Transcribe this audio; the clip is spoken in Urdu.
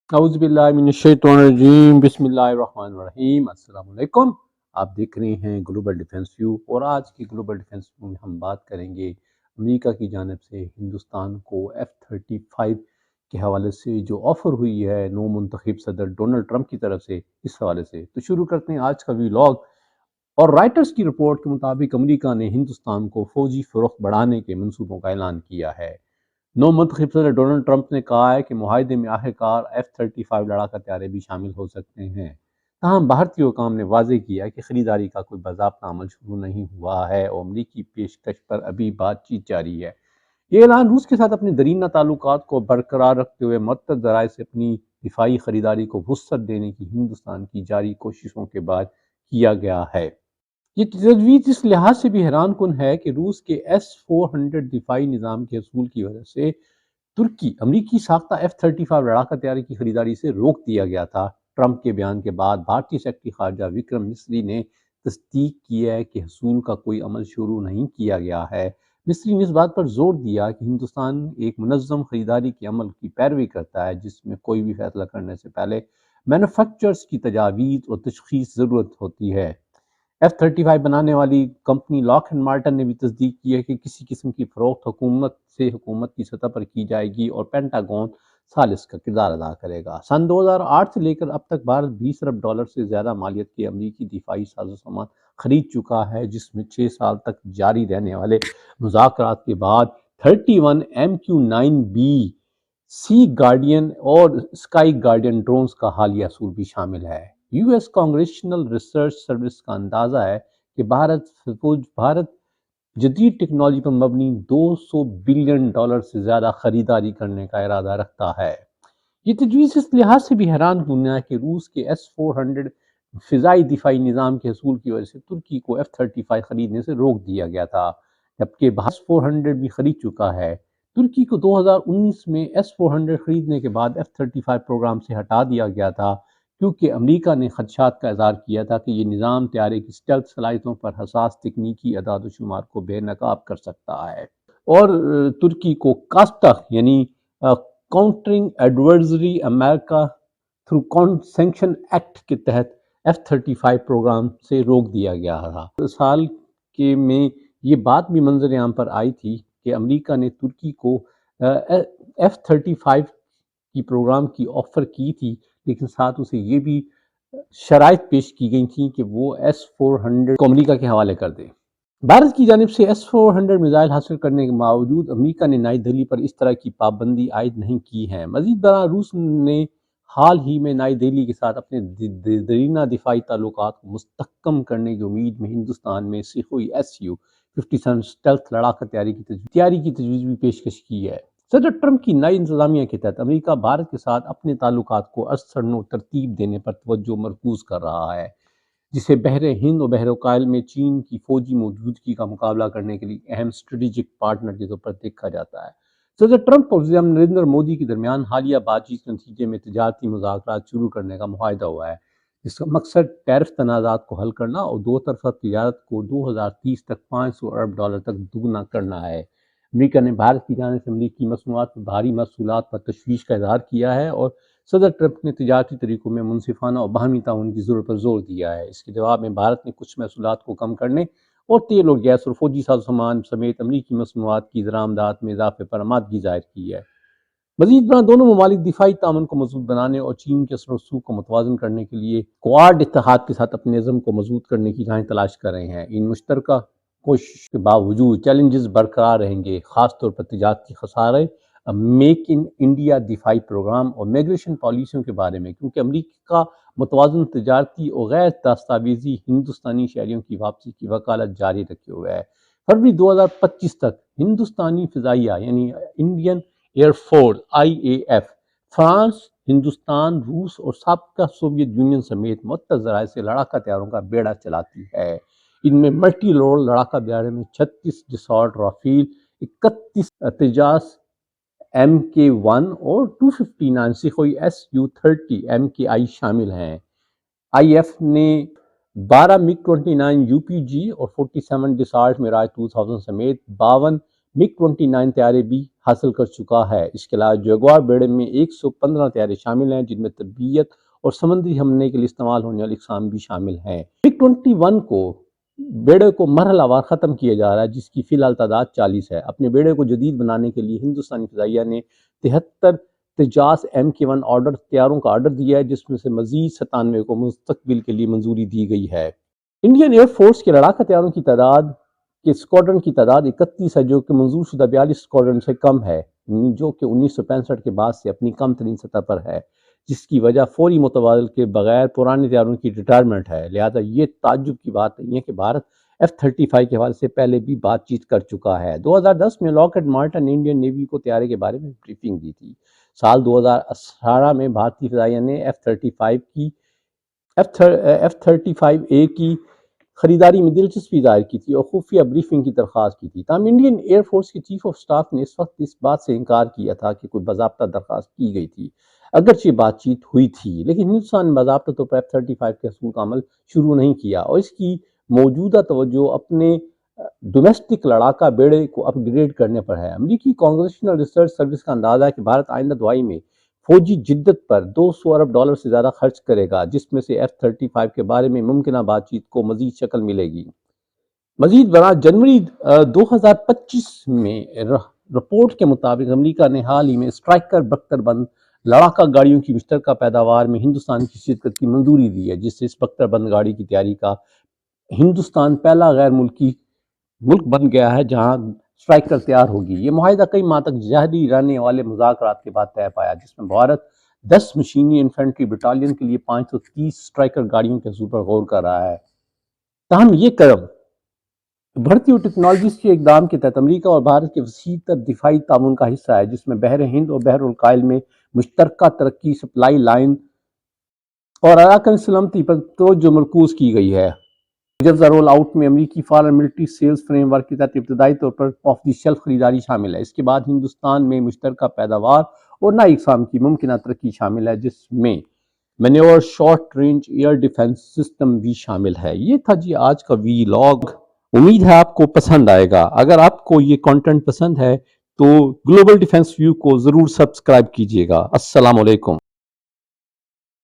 اعوذ باللہ من الشیطان الرجیم، بسم اللہ الرحمن الرحیم۔ السلام علیکم، آپ دیکھ رہے ہیں گلوبل ڈیفنس ویو، اور آج کی گلوبل ڈیفنس ویو میں ہم بات کریں گے امریکہ کی جانب سے ہندوستان کو F-35 کے حوالے سے جو آفر ہوئی ہے نو منتخب صدر ڈونلڈ ٹرمپ کی طرف سے، اس حوالے سے تو شروع کرتے ہیں آج کا ویلاگ۔ اور رائٹرز کی رپورٹ کے مطابق امریکہ نے ہندوستان کو فوجی فروخت بڑھانے کے منصوبوں کا اعلان کیا ہے۔ نو منتخب صدر ڈونلڈ ٹرمپ نے کہا ہے کہ معاہدے میں آخرکار F-35 لڑاکا طیارے بھی شامل ہو سکتے ہیں، تاہم بھارتی حکام نے واضح کیا کہ خریداری کا کوئی باضابطہ عمل شروع نہیں ہوا ہے اور امریکی پیشکش پر ابھی بات چیت جاری ہے۔ یہ اعلان روس کے ساتھ اپنے دیرینہ تعلقات کو برقرار رکھتے ہوئے متعدد ذرائع سے اپنی دفاعی خریداری کو وسعت دینے کی ہندوستان کی جاری کوششوں کے بعد کیا گیا ہے۔ یہ تجویز اس لحاظ سے بھی حیران کن ہے کہ روس کے S-400 دفاعی نظام کے حصول کی وجہ سے ترکی امریکی ساختہ F-35 لڑاکا طیارے کی خریداری سے روک دیا گیا تھا۔ ٹرمپ کے بیان کے بعد بھارتی سیکرٹری خارجہ وکرم مسری نے تصدیق کی ہے کہ حصول کا کوئی عمل شروع نہیں کیا گیا ہے۔ مسری نے اس بات پر زور دیا کہ ہندوستان ایک منظم خریداری کے عمل کی پیروی کرتا ہے، جس میں کوئی بھی فیصلہ کرنے سے پہلے مینوفیکچررز کی تجاویز اور تشخیص ضرورت ہوتی ہے۔ F-35 بنانے والی کمپنی لاک اینڈ مارٹن نے بھی تصدیق کی ہے کہ کسی قسم کی فروخت حکومت کی سطح پر کی جائے گی اور پینٹاگون ثالث کا کردار ادا کرے گا۔ سن 2008 سے لے کر اب تک بھارت $20 ارب سے زیادہ مالیت کے امریکی دفاعی ساز و سامان خرید چکا ہے، جس میں 6 سال تک جاری رہنے والے مذاکرات کے بعد 31 MQ-9B سی گارڈین اور اسکائی گارڈین ڈرونز کا حالیہ حصول بھی شامل ہے۔ U S congressional research service کا اندازہ ہے کہ بھارت جدید ٹیکنالوجی پر مبنی $200 بلین سے زیادہ خریداری کرنے کا ارادہ رکھتا ہے۔ یہ تجویز اس لحاظ سے بھی حیران کن ہے کہ روس کے S-400 فضائی دفاعی نظام کے حصول کی وجہ سے ترکی کو F-35 خریدنے سے روک دیا گیا تھا، جبکہ بھارت S-400 بھی خرید چکا ہے۔ ترکی کو 2019 میں S-400 خریدنے کے بعد F-35 پروگرام سے ہٹا دیا گیا تھا، کیونکہ امریکہ نے خدشات کا اظہار کیا تھا کہ یہ نظام طیارے کی اسٹیلتھ صلاحیتوں پر حساس تکنیکی اعداد و شمار کو بے نقاب کر سکتا ہے۔ اور ترکی کو کاسٹا یعنی کاؤنٹرنگ ایڈورزری امریکہ تھرو سینکشن ایکٹ کے تحت F-35 پروگرام سے روک دیا گیا تھا۔ سال کے میں یہ بات بھی منظر عام پر آئی تھی کہ امریکہ نے ترکی کو F-35 کی پروگرام کی آفر کی تھی، لیکن ساتھ اسے یہ بھی شرائط پیش کی گئی تھیں کہ وہ S-400 کو امریکہ کے حوالے کر دے۔ بھارت کی جانب سے S-400 میزائل حاصل کرنے کے باوجود امریکہ نے نئی دہلی پر اس طرح کی پابندی عائد نہیں کی ہے۔ مزید برآں روس نے حال ہی میں نئی دہلی کے ساتھ اپنے دیرینہ دفاعی تعلقات کو مستحکم کرنے کی امید میں ہندوستان میں سکھوئی Su-57 اسٹیلتھ لڑاکا تیاری کی تجویز بھی پیشکش کی ہے۔ صدر ٹرمپ کی نئی انتظامیہ کے تحت امریکہ بھارت کے ساتھ اپنے تعلقات کو ازسر نو ترتیب دینے پر توجہ مرکوز کر رہا ہے، جسے بحر ہند اور بحر الکاہل میں چین کی فوجی موجودگی کا مقابلہ کرنے کے لیے اہم اسٹریٹجک پارٹنر کے طور پر دیکھا جاتا ہے۔ صدر ٹرمپ اور وزیر اعظم نریندر مودی کے درمیان حالیہ بات چیت کے نتیجے میں تجارتی مذاکرات شروع کرنے کا معاہدہ ہوا ہے، جس کا مقصد ٹیرف تنازعات کو حل کرنا اور دو طرفہ تجارت کو 2030 تک $500 ارب تک دوگنا کرنا ہے۔ امریکہ نے بھارت کی جانب سے امریکی مصنوعات پر بھاری محصولات پر تشویش کا اظہار کیا ہے، اور صدر ٹرمپ نے تجارتی طریقوں میں منصفانہ اور باہمی تعاون کی ضرورت پر زور دیا ہے۔ اس کے جواب میں بھارت نے کچھ محصولات کو کم کرنے اور تیل اور گیس اور فوجی ساز و سامان سمیت امریکی مصنوعات کی درآمدات میں اضافے پر آمادگی ظاہر کی ہے۔ مزید برآں دونوں ممالک دفاعی تعاون کو مضبوط بنانے اور چین کے اثر و رسوخ کو متوازن کرنے کے لیے کوآڈ اتحاد کے ساتھ اپنے نظم کو مضبوط کرنے کی راہیں تلاش کر رہے ہیں۔ ان مشترکہ کوششوں کے باوجود چیلنجز برقرار رہیں گے، خاص طور پر تجارتی خسارے، میک ان انڈیا دفاعی پروگرام اور میگریشن پالیسیوں کے بارے میں، کیونکہ امریکہ متوازن تجارتی اور غیر دستاویزی ہندوستانی شہریوں کی واپسی کی وکالت جاری رکھے ہوئے ہے۔ فروری 2025 تک ہندوستانی فضائیہ یعنی Indian air force IAF France, Hindustan, روس اور سابقہ سوویت یونین سمیت متعدد ذرائع سے لڑاکا طیاروں کا بیڑا چلاتی ہے۔ ان میں ملٹی رول لڑاکا بیڑے میں 36 ڈسالٹ رافیل، 31 تیجاس MK-1 اور 259 سکھوئی Su-30 MKI شامل ہیں۔ IF نے 12 MiG-29 UPG اور 47 ڈسالٹ میراج 2000 سمیت 52 MiG 29 طیارے بھی حاصل کر چکا ہے۔ اس کے علاوہ جیگوار بیڑے میں 115 طیارے شامل ہیں، جن میں تربیت اور سمندری حملے کے لیے استعمال ہونے والی اقسام بھی شامل ہیں۔ MiG 21 بیڑے کو مرحلہ وار ختم کیا جا رہا ہے، جس کی فی الحال تعداد 40 ہے۔ اپنے بیڑے کو جدید بنانے کے لیے ہندوستانی فضائیہ نے 73 تیجاس Mk1 طیاروں کا آرڈر دیا ہے، جس میں سے مزید 97 کو مستقبل کے لیے منظوری دی گئی ہے۔ انڈین ایئر فورس کے لڑاکا طیاروں کی تعداد کے اسکواڈرن کی تعداد 31 ہے، جو کہ منظور شدہ 42 اسکواڈرن سے کم ہے، جو کہ 1965 کے بعد سے اپنی کم ترین سطح پر ہے، جس کی وجہ فوری متبادل کے بغیر پرانے طیاروں کی ریٹائرمنٹ ہے۔ لہذا یہ تعجب کی بات نہیں ہے کہ بھارت F-35 کے حوالے سے پہلے بھی بات چیت کر چکا ہے۔ 2010 میں لاکہیڈ مارٹن نے انڈین نیوی کو طیارے کے بارے میں بریفنگ دی تھی۔ سال 2018 میں بھارتی فضائیہ نے F-35A کی خریداری میں دلچسپی ظاہر کی تھی اور خفیہ بریفنگ کی درخواست کی تھی۔ تاہم انڈین ایئر فورس کے چیف آف سٹاف نے اس وقت اس بات سے انکار کیا تھا کہ کوئی باضابطہ درخواست کی گئی تھی، اگرچہ بات چیت ہوئی تھی، لیکن ہندوستان نے باضابطہ طور پر F-35 کے حصول کا عمل شروع نہیں کیا اور اس کی موجودہ توجہ اپنے ڈومیسٹک لڑاکا بیڑے کو اپ گریڈ کرنے پر ہے۔ امریکی کانگریشنل ریسرچ سروس کا اندازہ ہے کہ بھارت آئندہ دہائی میں فوجی جدت پر $200 ارب سے زیادہ خرچ کرے گا، جس میں سے F-35 کے بارے میں ممکنہ بات چیت کو مزید شکل ملے گی۔ مزید برآں جنوری 2025 میں رپورٹ کے مطابق امریکہ نے حال ہی میں اسٹرائکر بختر بند لڑاکا گاڑیوں کی مشترکہ پیداوار میں ہندوستان کی شرکت کی منظوری دی ہے، جس سے اس بختر بند گاڑی کی تیاری کا ہندوستان پہلا غیر ملک بن گیا ہے جہاں اسٹرائکر تیار ہوگی۔ یہ معاہدہ کئی ماہ تک جاری رہنے والے مذاکرات کے بعد طے پایا، جس میں بھارت 10 مشینی انفینٹری بٹالین کے لیے 530 اسٹرائکر گاڑیوں کے حصول پر غور کر رہا ہے۔ تاہم یہ قدم بڑھتی ہوئی ٹیکنالوجیز کے اقدام کے تحت امریکہ اور بھارت کے وسیع تر دفاعی تعاون کا حصہ ہے، جس میں بحر ہند اور بحر الکاہل میں مشترکہ ترقی، سپلائی لائن اور اراکین سلامتی پر توجہ مرکوز کی گئی ہے۔ مجوزہ رول آؤٹ میں امریکی foreign military sales framework کے تحت ابتدائی طور پر آف دی شیلف خریداری شامل ہے۔ اس کے بعد ہندوستان میں مشترکہ پیداوار اور نئی اقسام کی ممکنہ ترقی شامل ہے، جس میں manoeuvre short range air defence system بھی شامل ہے۔ یہ تھا جی آج کا ویلاگ، امید ہے آپ کو پسند آئے گا۔ اگر آپ کو یہ کنٹینٹ پسند ہے تو گلوبل ڈیفنس ویو کو ضرور سبسکرائب کیجیے گا۔ السلام علیکم۔